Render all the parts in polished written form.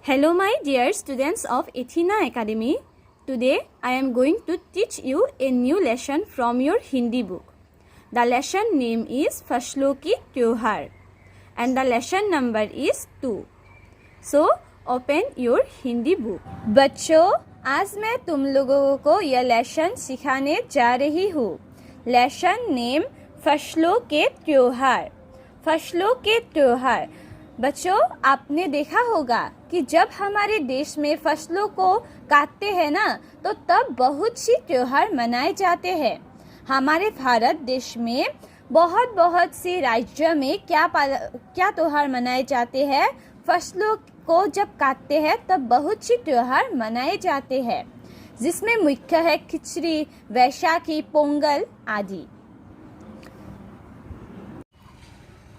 Hello my dear students of Athena Academy. Today I am going to teach you a new lesson from your Hindi book. The lesson name is फसलों की त्योहार and the lesson number is 2. So open your Hindi book. बच्चों, आज मैं तुम लोगों को यह लेसन सिखाने जा रही हूँ. लेसन नेम फसलों के त्योहार. फसलों के त्योहार. बच्चों, आपने देखा होगा कि जब हमारे देश में फसलों को काटते हैं ना, तो तब बहुत सी त्योहार मनाए जाते हैं. हमारे भारत देश में बहुत सी राज्यों में क्या त्योहार मनाए जाते हैं. फसलों को जब काटते हैं तब बहुत सी त्योहार मनाए जाते हैं, जिसमें मुख्य है खिचड़ी, वैशाखी, पोंगल आदि.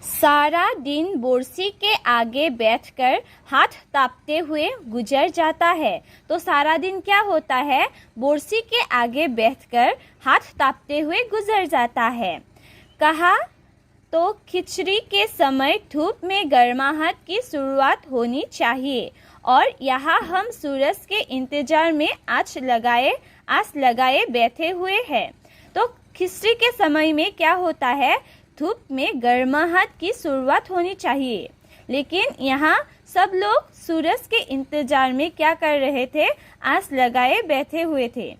सारा दिन बोरसी के आगे बैठकर हाथ तापते हुए गुजर जाता है. तो सारा दिन क्या होता है? बोरसी के आगे बैठकर हाथ तापते हुए गुजर जाता है. कहा तो खिचड़ी के समय धूप में गर्माहट की शुरुआत होनी चाहिए और यहाँ हम सूरज के इंतजार में आस लगाए बैठे हुए हैं. तो खिचड़ी के समय में क्या होता है? धूप में गर्माहट की शुरुआत होनी चाहिए, लेकिन यहाँ सब लोग सूरज के इंतजार में क्या कर रहे थे? आस लगाए बैठे हुए थे.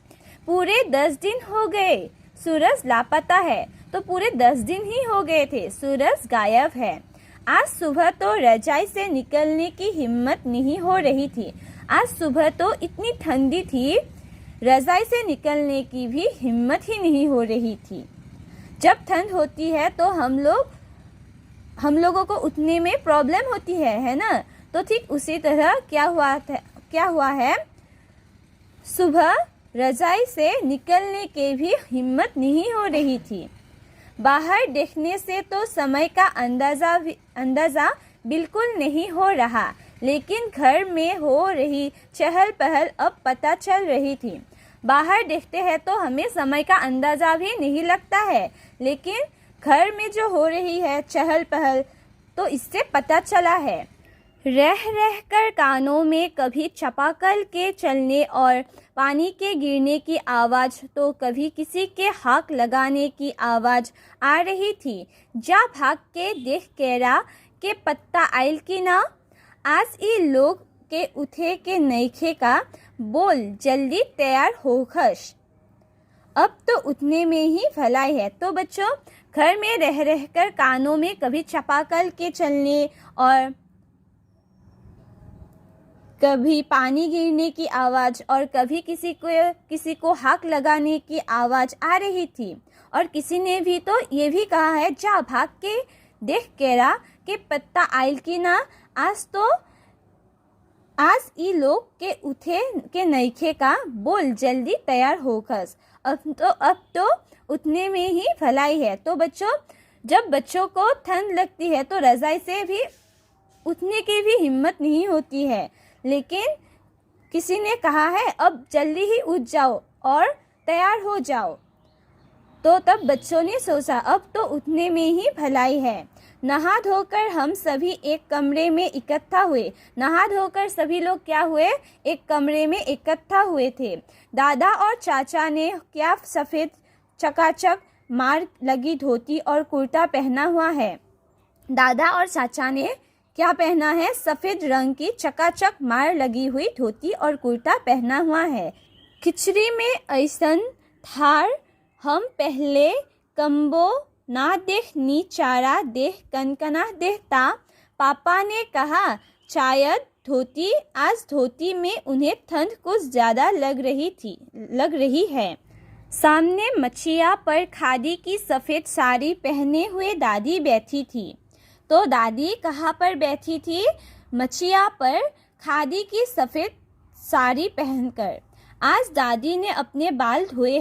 पूरे 10 दिन हो गए, सूरज लापता है. तो पूरे 10 दिन ही हो गए थे, सूरज गायब है. आज सुबह तो रजाई से निकलने की हिम्मत नहीं हो रही थी. आज सुबह तो इतनी ठंडी थी, रजाई से निकलने की भी हिम्मत ही नहीं हो रही थी. जब ठंड होती है तो हम लोगों को उठने में प्रॉब्लम होती है ना. तो ठीक उसी तरह क्या हुआ है? सुबह रजाई से निकलने के भी हिम्मत नहीं हो रही थी. बाहर देखने से तो समय का अंदाजा बिल्कुल नहीं हो रहा, लेकिन घर में हो रही चहल पहल अब पता चल रही थी. बाहर देखते हैं तो हमें समय का अंदाजा भी नहीं लगता है, लेकिन घर में जो हो रही है चहल पहल, तो इससे पता चला है. रह कर कानों में कभी चापाकल के चलने और पानी के गिरने की आवाज़, तो कभी किसी के हाथ लगाने की आवाज़ आ रही थी. जा भाग के देख केरा के पत्ता आइल की ना, आज ये लोग के उठे के नईखे का, बोल जल्दी तैयार हो खश. अब तो उठने में ही भलाई है. तो बच्चों, घर में रह कर कानों में कभी चापाकल के चलने और कभी पानी गिरने की आवाज़ और कभी किसी को हाथ लगाने की आवाज़ आ रही थी. और किसी ने भी तो ये भी कहा है, जा भाग के देख केरा के पत्ता आइल की ना, आज ई लोग के उठे के नईखे का, बोल जल्दी तैयार हो खस. अब तो उठने में ही भलाई है. तो बच्चों, जब बच्चों को ठंड लगती है तो रज़ाई से भी उठने की भी हिम्मत नहीं होती है, लेकिन किसी ने कहा है अब जल्दी ही उठ जाओ और तैयार हो जाओ. तो तब बच्चों ने सोचा अब तो उठने में ही भलाई है. नहा धोकर हम सभी एक कमरे में इकट्ठा हुए. नहा धोकर सभी लोग क्या हुए? एक कमरे में इकट्ठा हुए थे. दादा और चाचा ने क्या सफ़ेद चकाचक मार लगी धोती और कुर्ता पहना हुआ है. दादा और चाचा ने क्या पहना है? सफ़ेद रंग की चकाचक मार लगी हुई धोती और कुर्ता पहना हुआ है. खिचड़ी में ऐसन थार हम पहले कम्बो ना देख नी चारा देख कनकना देखता. पापा ने कहा शायद आज धोती में उन्हें ठंड कुछ ज़्यादा लग रही है. सामने मछिया पर खादी की सफ़ेद साड़ी पहने हुए दादी बैठी थी. तो दादी कहाँ पर बैठी थी? मछिया पर खादी की सफ़ेद साड़ी पहनकर. आज दादी ने अपने बाल धोए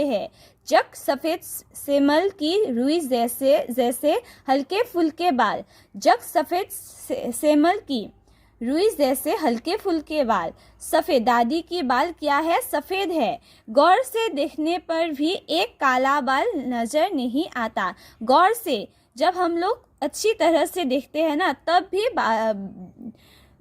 हैं. जग सफ़ेद सेमल की रुई जैसे हल्के फुल्के बाल. जग सफ़ेद सेमल की रुई जैसे हल्के फुल्के बाल. सफ़ेद दादी की बाल क्या है? सफ़ेद है. गौर से देखने पर भी एक काला बाल नज़र नहीं आता. गौर से जब हम लोग अच्छी तरह से देखते हैं ना, तब भी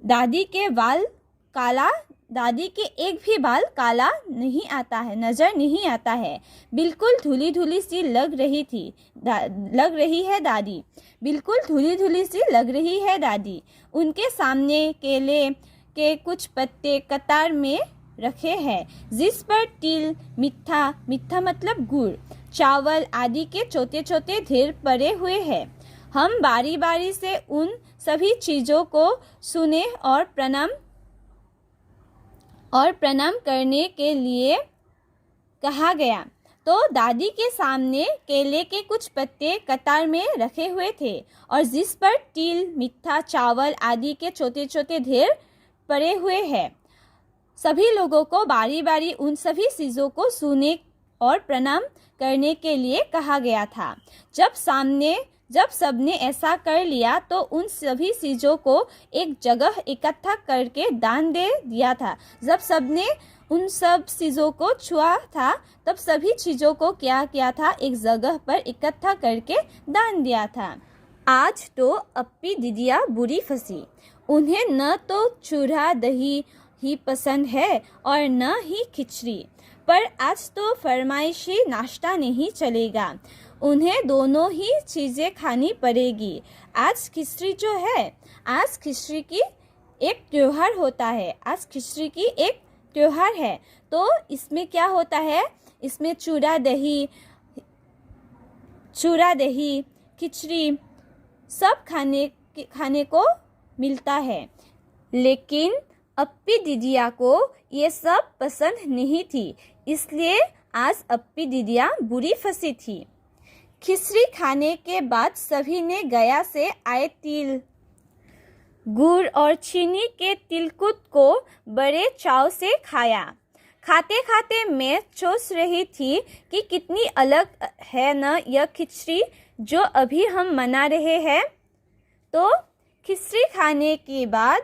दादी के बाल काला दादी के एक भी बाल काला नहीं आता है, नज़र नहीं आता है। बिल्कुल धुली धुली सी लग रही है दादी। बिल्कुल धुली धुली सी लग रही है दादी। उनके सामने केले के कुछ पत्ते कतार में रखे हैं, जिस पर तिल, मीठा मतलब गुड़, चावल आदि के छोटे छोटे ढेर पड़े हुए हैं। हम बारी बारी से उन सभी चीज़ों को सुने और प्रणाम करने के लिए कहा गया। तो दादी के सामने केले के कुछ पत्ते कतार में रखे हुए थे और जिस पर तिल, मीठा, चावल आदि के छोटे छोटे ढेर पड़े हुए हैं। सभी लोगों को बारी बारी उन सभी चीज़ों को सुने और प्रणाम करने के लिए कहा गया था। जब सबने ऐसा कर लिया तो उन सभी चीज़ों को एक जगह इकट्ठा करके दान दे दिया था। जब सबने उन सब चीज़ों को छुआ था तब सभी चीज़ों को क्या किया था, एक जगह पर इकट्ठा करके दान दिया था। आज तो अप्पी दीदिया बुरी फंसी। उन्हें न तो चूड़ा दही ही पसंद है और न ही खिचड़ी, पर आज तो फरमाइशी नाश्ता नहीं चलेगा। उन्हें दोनों ही चीज़ें खानी पड़ेगी। आज खिचड़ी जो है, आज खिचड़ी की एक त्योहार होता है। आज खिचड़ी की एक त्योहार है। तो इसमें क्या होता है, इसमें चूड़ा दही खिचड़ी सब खाने को मिलता है। लेकिन अप्पी दीदिया को ये सब पसंद नहीं थी, इसलिए आज अप्पी दीदिया बुरी फंसी थी। खिचड़ी खाने के बाद सभी ने गया से आए तिल, गुड़ और चीनी के तिलकुट को बड़े चाव से खाया। खाते खाते मैं सोच रही थी कि कितनी अलग है न यह खिचड़ी जो अभी हम मना रहे हैं। तो खिचड़ी खाने के बाद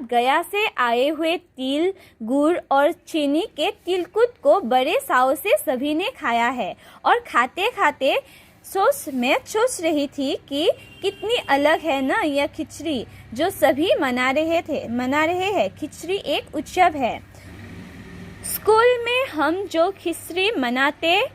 गया से आए हुए तिल, गुड़ और चीनी के तिलकुट को बड़े चाव से सभी ने खाया है। और खाते खाते मैं सोच रही थी कि कितनी अलग है ना यह खिचड़ी जो सभी मना रहे हैं। खिचड़ी एक उत्सव है। स्कूल में हम जो खिचड़ी मनाते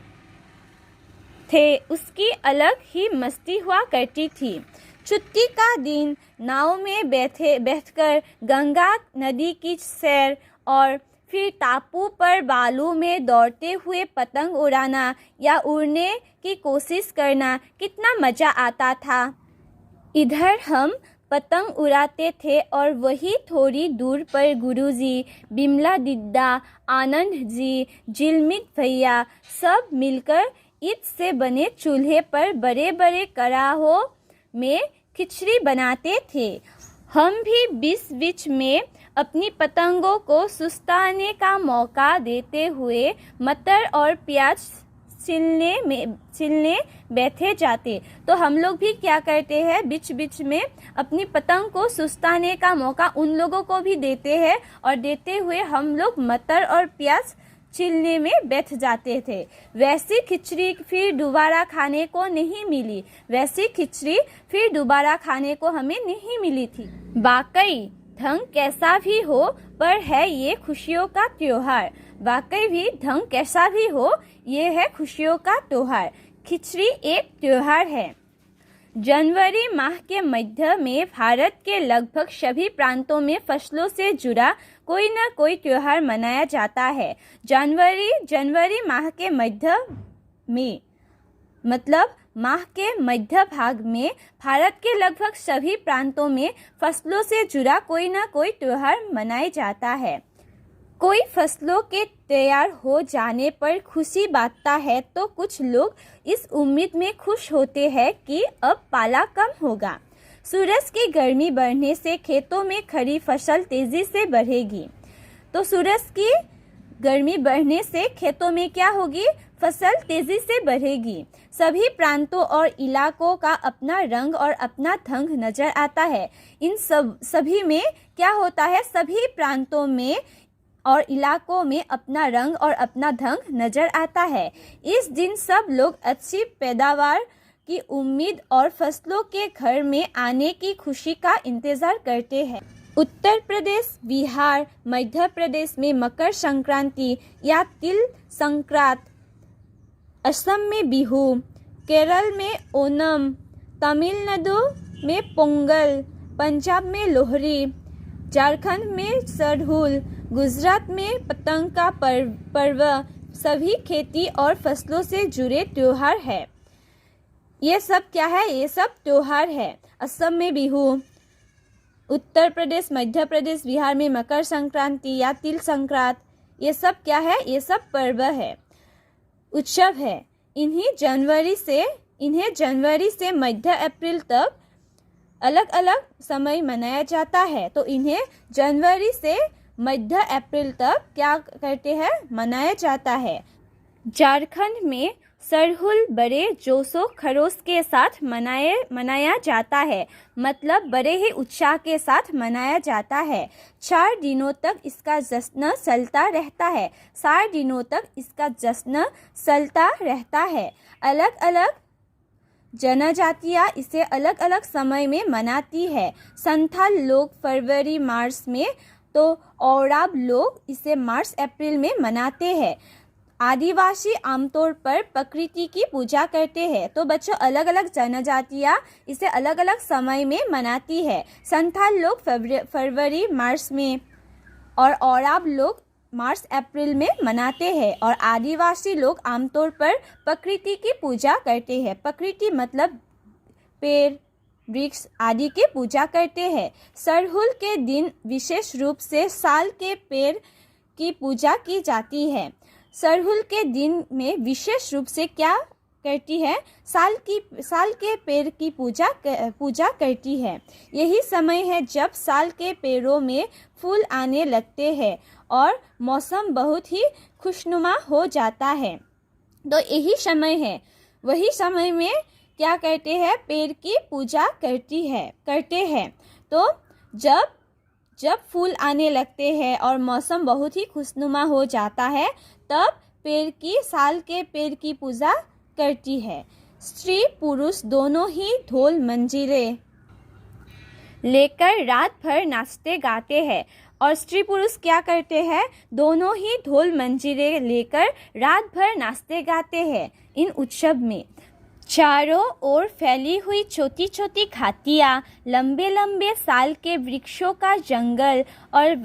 थे उसकी अलग ही मस्ती हुआ करती थी। छुट्टी का दिन नाव में बैठकर गंगा नदी की सैर और फिर टापू पर बालू में दौड़ते हुए पतंग उड़ाना या उड़ने की कोशिश करना कितना मज़ा आता था। इधर हम पतंग उड़ाते थे और वही थोड़ी दूर पर गुरुजी, बिमला दीदा, आनंद जी, जिलमित भैया सब मिलकर ईंट से बने चूल्हे पर बड़े बड़े कड़ाहों में खिचड़ी बनाते थे। हम भी बीच में अपनी पतंगों को सुस्ताने का मौका देते हुए मटर और प्याज छिलने बैठे जाते। तो हम लोग भी क्या करते हैं, बीच में अपनी पतंग को सुस्ताने का मौका उन लोगों को भी देते हैं और देते हुए हम लोग मटर और प्याज छिलने में बैठ जाते थे। वैसी खिचड़ी फिर दोबारा खाने को नहीं मिली थी। वाकई ढंग कैसा भी हो पर है ये खुशियों का त्योहार। खुशियों का त्योहार। खिचड़ी एक त्योहार है। जनवरी माह के मध्य में भारत के लगभग सभी प्रांतों में फसलों से जुड़ा कोई न कोई त्योहार मनाया जाता है। जनवरी माह के मध्य में मतलब माह के मध्य भाग में भारत के लगभग सभी प्रांतों में फसलों से जुड़ा कोई न कोई त्योहार मनाया जाता है। कोई फसलों के तैयार हो जाने पर खुशी बांटता है तो कुछ लोग इस उम्मीद में खुश होते हैं कि अब पाला कम होगा। सूरज की गर्मी बढ़ने से खेतों में खड़ी फसल तेजी से बढ़ेगी। तो सूरज की गर्मी बढ़ने से खेतों में क्या होगी, फसल तेजी से बढ़ेगी। सभी प्रांतों और इलाकों का अपना रंग और अपना ढंग नजर आता है। इन सभी में क्या होता है, सभी प्रांतों में और इलाकों में अपना रंग और अपना ढंग नजर आता है। इस दिन सब लोग अच्छी पैदावार की उम्मीद और फसलों के घर में आने की खुशी का इंतज़ार करते हैं। उत्तर प्रदेश, बिहार, मध्य प्रदेश में मकर संक्रांति या तिल संक्रांत, असम में बिहू, केरल में ओणम, तमिलनाडु में पोंगल, पंजाब में लोहड़ी, झारखंड में सरहुल, गुजरात में पतंग का पर्व सभी खेती और फसलों से जुड़े त्योहार है। ये सब क्या है? ये सब त्योहार है। असम में बिहू, उत्तर प्रदेश, मध्य प्रदेश, बिहार में मकर संक्रांति या तिल संक्रांत, ये सब क्या है? ये सब पर्व है, उत्सव है। इन्हें जनवरी से मध्य अप्रैल तक अलग अलग समय मनाया जाता है। तो इन्हें जनवरी से मध्य अप्रैल तक क्या करते हैं? मनाया जाता है। झारखंड में सरहुल बड़े जोशो खरोश के साथ मनाया जाता है, मतलब बड़े ही उत्साह के साथ मनाया जाता है। 4 दिनों तक इसका जश्न चलता रहता है। 4 दिनों तक इसका जश्न चलता रहता है। अलग अलग जनजातियाँ इसे अलग अलग समय में मनाती है। संथाल लोग फरवरी मार्च में, तो ओराव लोग इसे मार्च अप्रैल में मनाते हैं। आदिवासी आमतौर पर प्रकृति की पूजा करते हैं। तो बच्चों, अलग अलग जनजातियाँ इसे अलग अलग समय में मनाती है। संथाल लोग फरवरी मार्च में और ओराव लोग मार्च अप्रैल में मनाते हैं। और आदिवासी लोग आमतौर पर प्रकृति की पूजा करते हैं। प्रकृति मतलब पेड़, वृक्ष आदि की पूजा करते हैं। सरहुल के दिन विशेष रूप से साल के पेड़ की पूजा की जाती है। सरहुल के दिन में विशेष रूप से क्या करती है? साल के पेड़ की पूजा करती है। यही समय है जब साल के पेड़ों में फूल आने लगते हैं और मौसम बहुत ही खुशनुमा हो जाता है। तो यही समय है, वही समय में क्या करते हैं? पेड़ की पूजा करते हैं। तो जब फूल आने लगते हैं और मौसम बहुत ही खुशनुमा हो जाता है, तब साल के पेड़ की पूजा करती है। स्त्री पुरुष दोनों ही ढोल मंजीरे लेकर रात भर नाचते गाते हैं। और स्त्री पुरुष क्या करते हैं? दोनों ही ढोल मंजीरे लेकर रात भर नाचते गाते हैं। इन उत्सव में चारों ओर फैली हुई छोटी छोटी घाटियाँ, लंबे लंबे साल के वृक्षों का जंगल और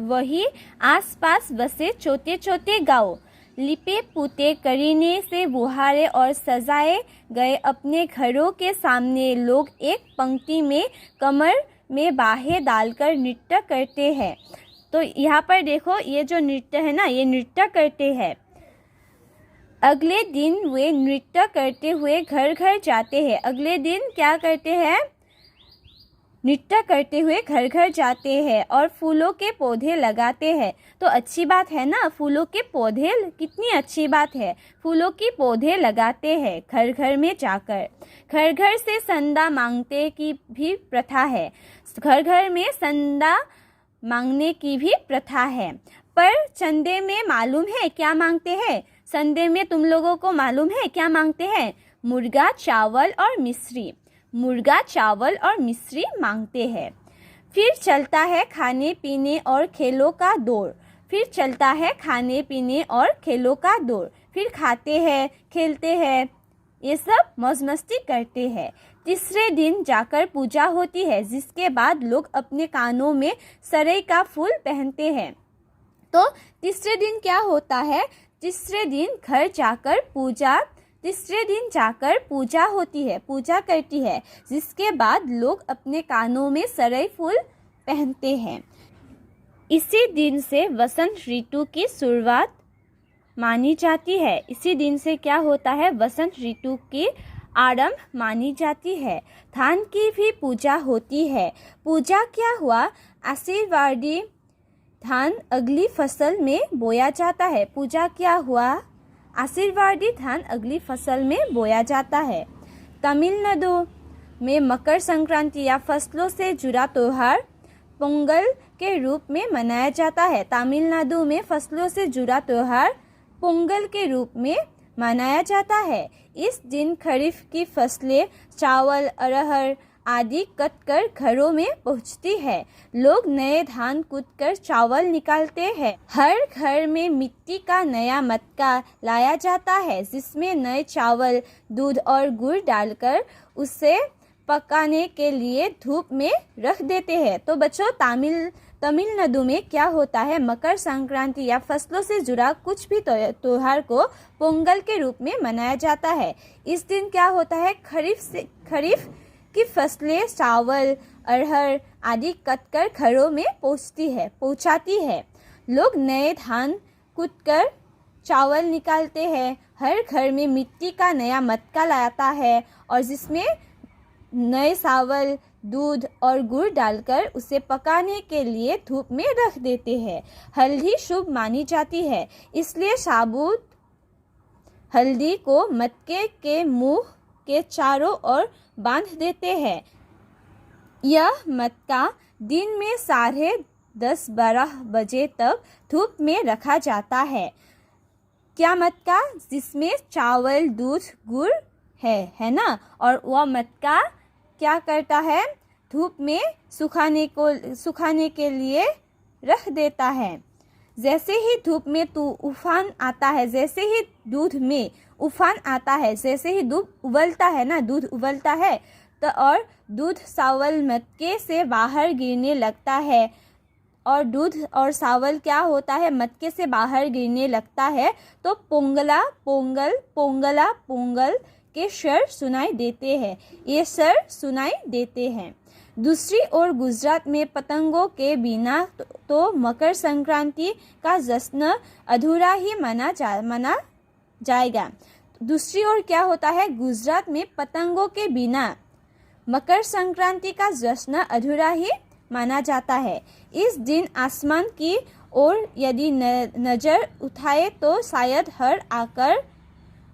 वही आसपास बसे छोटे छोटे गांव, लिपे पुते करीने से बुहारे और सजाए गए अपने घरों के सामने लोग एक पंक्ति में कमर में बाहें डालकर नृत्य करते हैं। तो यहाँ पर देखो, ये जो नृत्य है ना, ये नृत्य करते हैं। अगले दिन वे नृत्य करते हुए घर घर जाते हैं। अगले दिन क्या करते हैं? नृत्य करते हुए घर घर जाते हैं और फूलों के पौधे लगाते हैं। तो अच्छी बात है ना, फूलों के पौधे, कितनी अच्छी बात है। फूलों के पौधे लगाते हैं घर घर में जाकर। घर घर से चंदा मांगने की भी प्रथा है। घर घर में चंदा मांगने की भी प्रथा है। पर चंदे में मालूम है क्या मांगते हैं? चंदे में तुम लोगों को मालूम है क्या मांगते हैं? मुर्गा, चावल और मिश्री। मुर्गा, चावल और मिश्री मांगते हैं। फिर चलता है खाने पीने और खेलों का दौर। फिर चलता है खाने पीने और खेलों का दौर। फिर खाते हैं, खेलते हैं, ये सब मौज मस्ती करते हैं। तीसरे दिन जाकर पूजा होती है, जिसके बाद लोग अपने कानों में सरई का फूल पहनते हैं। तो तीसरे दिन क्या होता है? तीसरे दिन जाकर पूजा होती है, पूजा करती है, जिसके बाद लोग अपने कानों में सरई फूल पहनते हैं। इसी दिन से वसंत ऋतु की शुरुआत मानी जाती है। इसी दिन से क्या होता है? वसंत ऋतु की आरंभ मानी जाती है। धान की भी पूजा होती है। पूजा क्या हुआ? आशीर्वादी धान अगली फसल में बोया जाता है। पूजा क्या हुआ? आशीर्वादी धान अगली फसल में बोया जाता है। तमिलनाडु में मकर संक्रांति या फसलों से जुड़ा त्योहार पोंगल के रूप में मनाया जाता है। तमिलनाडु में फसलों से जुड़ा त्योहार पोंगल के रूप में मनाया जाता है। इस दिन खरीफ की फसलें चावल, अरहर आदि कटकर घरों में पहुंचती है। लोग नए धान कूटकर चावल निकालते हैं। हर घर में मिट्टी का नया मटका लाया जाता है, जिसमें नए चावल, दूध और गुड़ डालकर उसे पकाने के लिए धूप में रख देते हैं। तो बच्चों, तमिलनाडु में क्या होता है, मकर संक्रांति या फसलों से जुड़ा कुछ भी त्योहार को पोंगल के रूप में मनाया जाता है। इस दिन क्या होता है, खरीफ की फसलें चावल, अरहर आदि कटकर घरों में पहुंचाती है। लोग नए धान कूटकर चावल निकालते हैं। हर घर में मिट्टी का नया मटका लाता है और जिसमें नए चावल, दूध और गुड़ डालकर उसे पकाने के लिए धूप में रख देते हैं। हल्दी शुभ मानी जाती है, इसलिए साबुत हल्दी को मटके के मुंह के चारों ओर बांध देते हैं। यह मटका दिन में 10:30-12 बजे तक धूप में रखा जाता है। क्या मटका? जिसमें चावल, दूध, गुड़ है ना। और वह मटका क्या करता है, धूप में सुखाने के लिए रख देता है। जैसे ही धूप में उफान आता है, जैसे ही दूध में उफान आता है, जैसे ही दूध उबलता है ना, दूध उबलता है तो और दूध चावल मटके से बाहर गिरने लगता है और दूध और चावल क्या होता है, मटके से बाहर गिरने लगता है, तो पोंगला पोंगल के स्वर सुनाई देते हैं। ये स्वर सुनाई देते हैं। दूसरी ओर गुजरात में पतंगों के बिना तो मकर संक्रांति का जश्न अधूरा ही माना जाएगा। दूसरी ओर क्या होता है, गुजरात में पतंगों के बिना मकर संक्रांति का जश्न अधूरा ही माना जाता है। इस दिन आसमान की ओर यदि नजर उठाए तो शायद हर आकार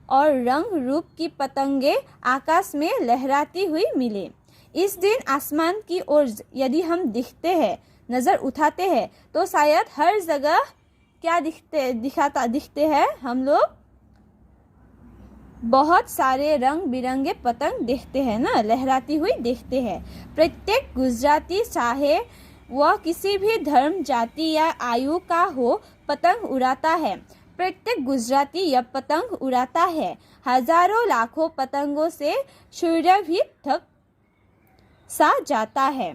और रंग रूप की पतंगे आकाश में लहराती हुई मिले। इस दिन आसमान की ओर यदि हम नजर उठाते हैं तो शायद हर जगह क्या दिखते हैं हम लोग, बहुत सारे रंग बिरंगे पतंग देखते हैं ना, लहराती हुई देखते हैं। प्रत्येक गुजराती, चाहे वह किसी भी धर्म, जाति या आयु का हो, पतंग उड़ाता है। प्रत्येक गुजराती यह पतंग उड़ाता है। हजारों लाखों पतंगों से सूर्य भी थक सा जाता है।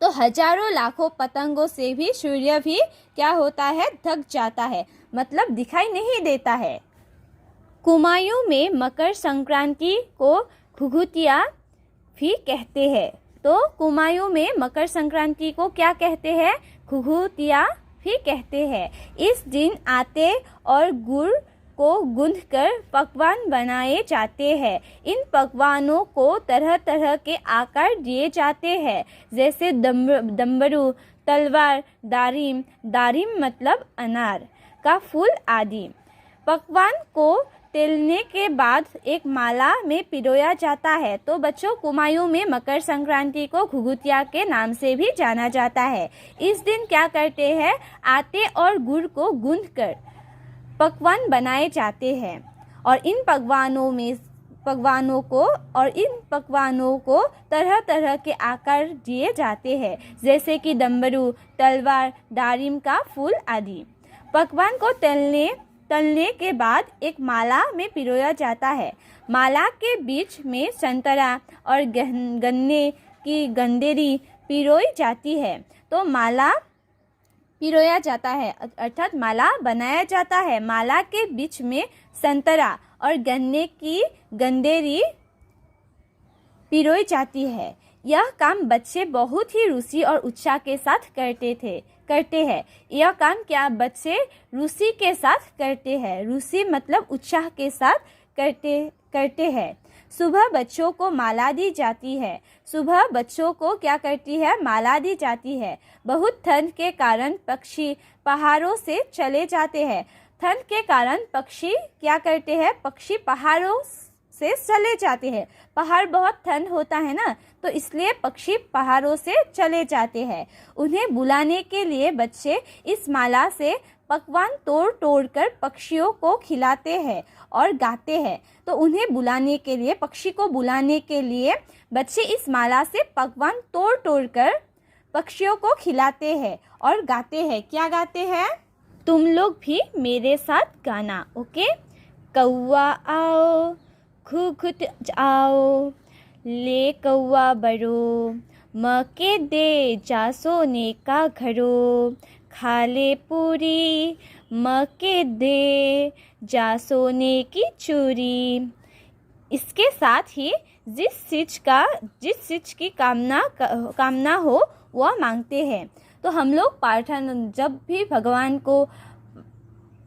तो हजारों लाखों पतंगों से भी सूर्य भी क्या होता है, थक जाता है, मतलब दिखाई नहीं देता है। कुमायूं में मकर संक्रांति को घुघुतिया भी कहते हैं। तो कुमायूं में मकर संक्रांति को क्या कहते हैं, घुघुतिया भी कहते हैं। इस दिन आटे और गुड़ को गूंथकर पकवान बनाए जाते हैं। इन पकवानों को तरह तरह के आकार दिए जाते हैं, जैसे डमरू, तलवार, दारिम मतलब अनार का फूल आदि। पकवान को तलने के बाद एक माला में पिरोया जाता है। तो बच्चों, कुमायूं में मकर संक्रांति को घुघुतिया के नाम से भी जाना जाता है। इस दिन क्या करते हैं, आटे और गुड़ को गूंथकर पकवान बनाए जाते हैं और इन पकवानों को तरह तरह के आकार दिए जाते हैं, जैसे कि डमरू, तलवार, दारिम का फूल आदि। पकवान को तलने के बाद एक माला में पिरोया जाता है। माला के बीच में संतरा और गन्ने की गंदेरी पिरोई जाती है। तो माला पिरोया जाता है, अर्थात माला बनाया जाता है। माला के बीच में संतरा और गन्ने की गंदेरी पिरोई जाती है। यह काम बच्चे बहुत ही रुचि और उत्साह के साथ करते हैं। यह काम क्या बच्चे रुचि के साथ करते हैं, रुचि मतलब उत्साह के साथ करते हैं। सुबह बच्चों को माला दी जाती है। सुबह बच्चों को क्या करती है, माला दी जाती है। बहुत ठंड के कारण पक्षी पहाड़ों से चले जाते हैं। ठंड के कारण पक्षी क्या करते हैं, पक्षी पहाड़ों से चले जाते हैं। पहाड़ बहुत ठंड होता है ना, तो इसलिए पक्षी पहाड़ों से चले जाते हैं। उन्हें बुलाने के लिए बच्चे इस माला से पकवान तोड़ तोड़ कर पक्षियों को खिलाते हैं और गाते हैं। तो उन्हें बुलाने के लिए, पक्षी को बुलाने के लिए बच्चे इस माला से पकवान तोड़ तोड़ कर पक्षियों को खिलाते हैं और गाते हैं। क्या गाते हैं? तुम लोग भी मेरे साथ गाना, ओके। कौआ आओ घुघुत आओ, ले कौआ बड़ो, मके दे जा सोने का घरो, खा ले पूरी मके दे जा सोने की चूरी। इसके साथ ही जिस चीज़ की कामना हो वह मांगते हैं। तो हम लोग प्रार्थना, जब भी भगवान को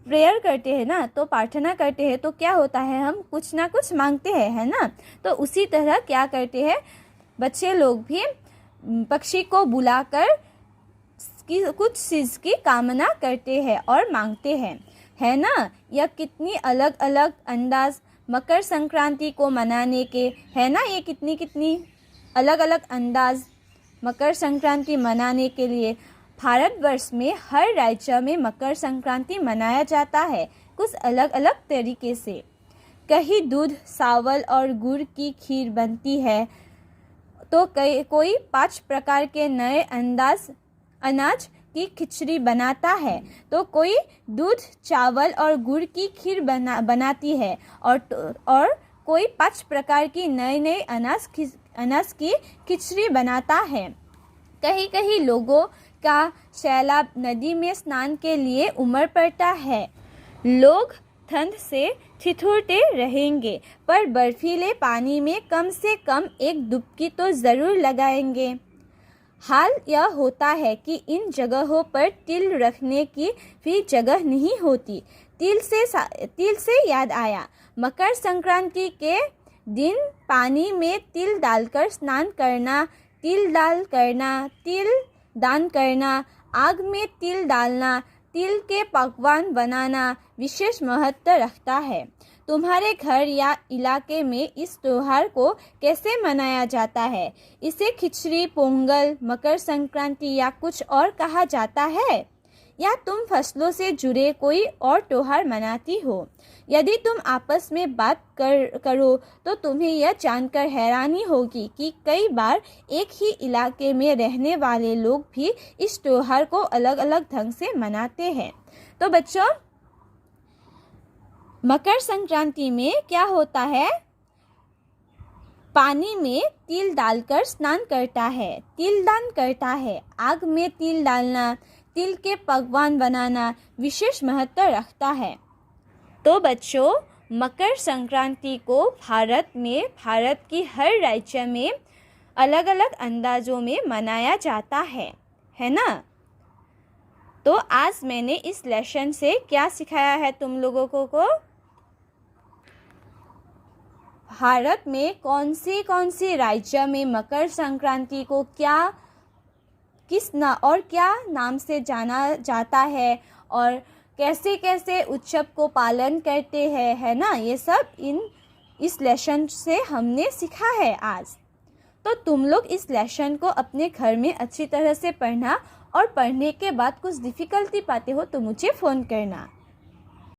प्रेयर करते हैं ना, तो प्रार्थना करते हैं, तो क्या होता है, हम कुछ ना कुछ मांगते हैं, है ना। तो उसी तरह क्या करते हैं बच्चे लोग भी पक्षी को बुलाकर कुछ चीज़ की कामना करते हैं और मांगते हैं, है ना। यह कितनी अलग अलग अंदाज मकर संक्रांति को मनाने के, है ना। ये कितनी अलग अलग अंदाज मकर संक्रांति मनाने के लिए भारतवर्ष में हर राज्य में मकर संक्रांति मनाया जाता है, कुछ अलग अलग तरीके से। कहीं दूध, चावल और गुड़ की खीर बनती है, तो कोई 5 प्रकार के नए अनाज की खिचड़ी बनाता है, तो कोई दूध, चावल और गुड़ की खीर बनाती है, और कोई 5 प्रकार की नए अनाज की खिचड़ी बनाता है। कहीं लोगों का सैलाब नदी में स्नान के लिए उमड़ पड़ता है। लोग ठंड से ठिठुरते रहेंगे, पर बर्फीले पानी में कम से कम एक डुबकी तो ज़रूर लगाएंगे। हाल यह होता है कि इन जगहों पर तिल रखने की भी जगह नहीं होती। तिल से याद आया, मकर संक्रांति के दिन पानी में तिल डालकर स्नान करना, तिल दान करना, आग में तिल डालना, तिल के पकवान बनाना विशेष महत्व रखता है। तुम्हारे घर या इलाके में इस त्योहार को कैसे मनाया जाता है? इसे खिचड़ी, पोंगल, मकर संक्रांति या कुछ और कहा जाता है? या तुम फसलों से जुड़े कोई और त्योहार मनाती हो? यदि तुम आपस में बात करो तो तुम्हें यह जानकर हैरानी होगी कि कई बार एक ही इलाके में रहने वाले लोग भी इस त्योहार को अलग अलग ढंग से मनाते हैं। तो बच्चों, मकर संक्रांति में क्या होता है? पानी में तिल डालकर स्नान करता है, तिल दान करता है, आग में तिल डालना, तिल के पकवान बनाना विशेष महत्व रखता है। तो बच्चों, मकर संक्रांति को भारत की हर राज्य में अलग अलग अंदाजों में मनाया जाता है ना। तो आज मैंने इस लेसन से क्या सिखाया है तुम लोगों को? भारत में कौन सी राज्य में मकर संक्रांति को क्या नाम से जाना जाता है, और कैसे कैसे उत्सव को पालन करते हैं, है ना। ये सब इस लेसन से हमने सीखा है आज। तो तुम लोग इस लेसन को अपने घर में अच्छी तरह से पढ़ना, और पढ़ने के बाद कुछ डिफ़िकल्टी पाते हो तो मुझे फ़ोन करना।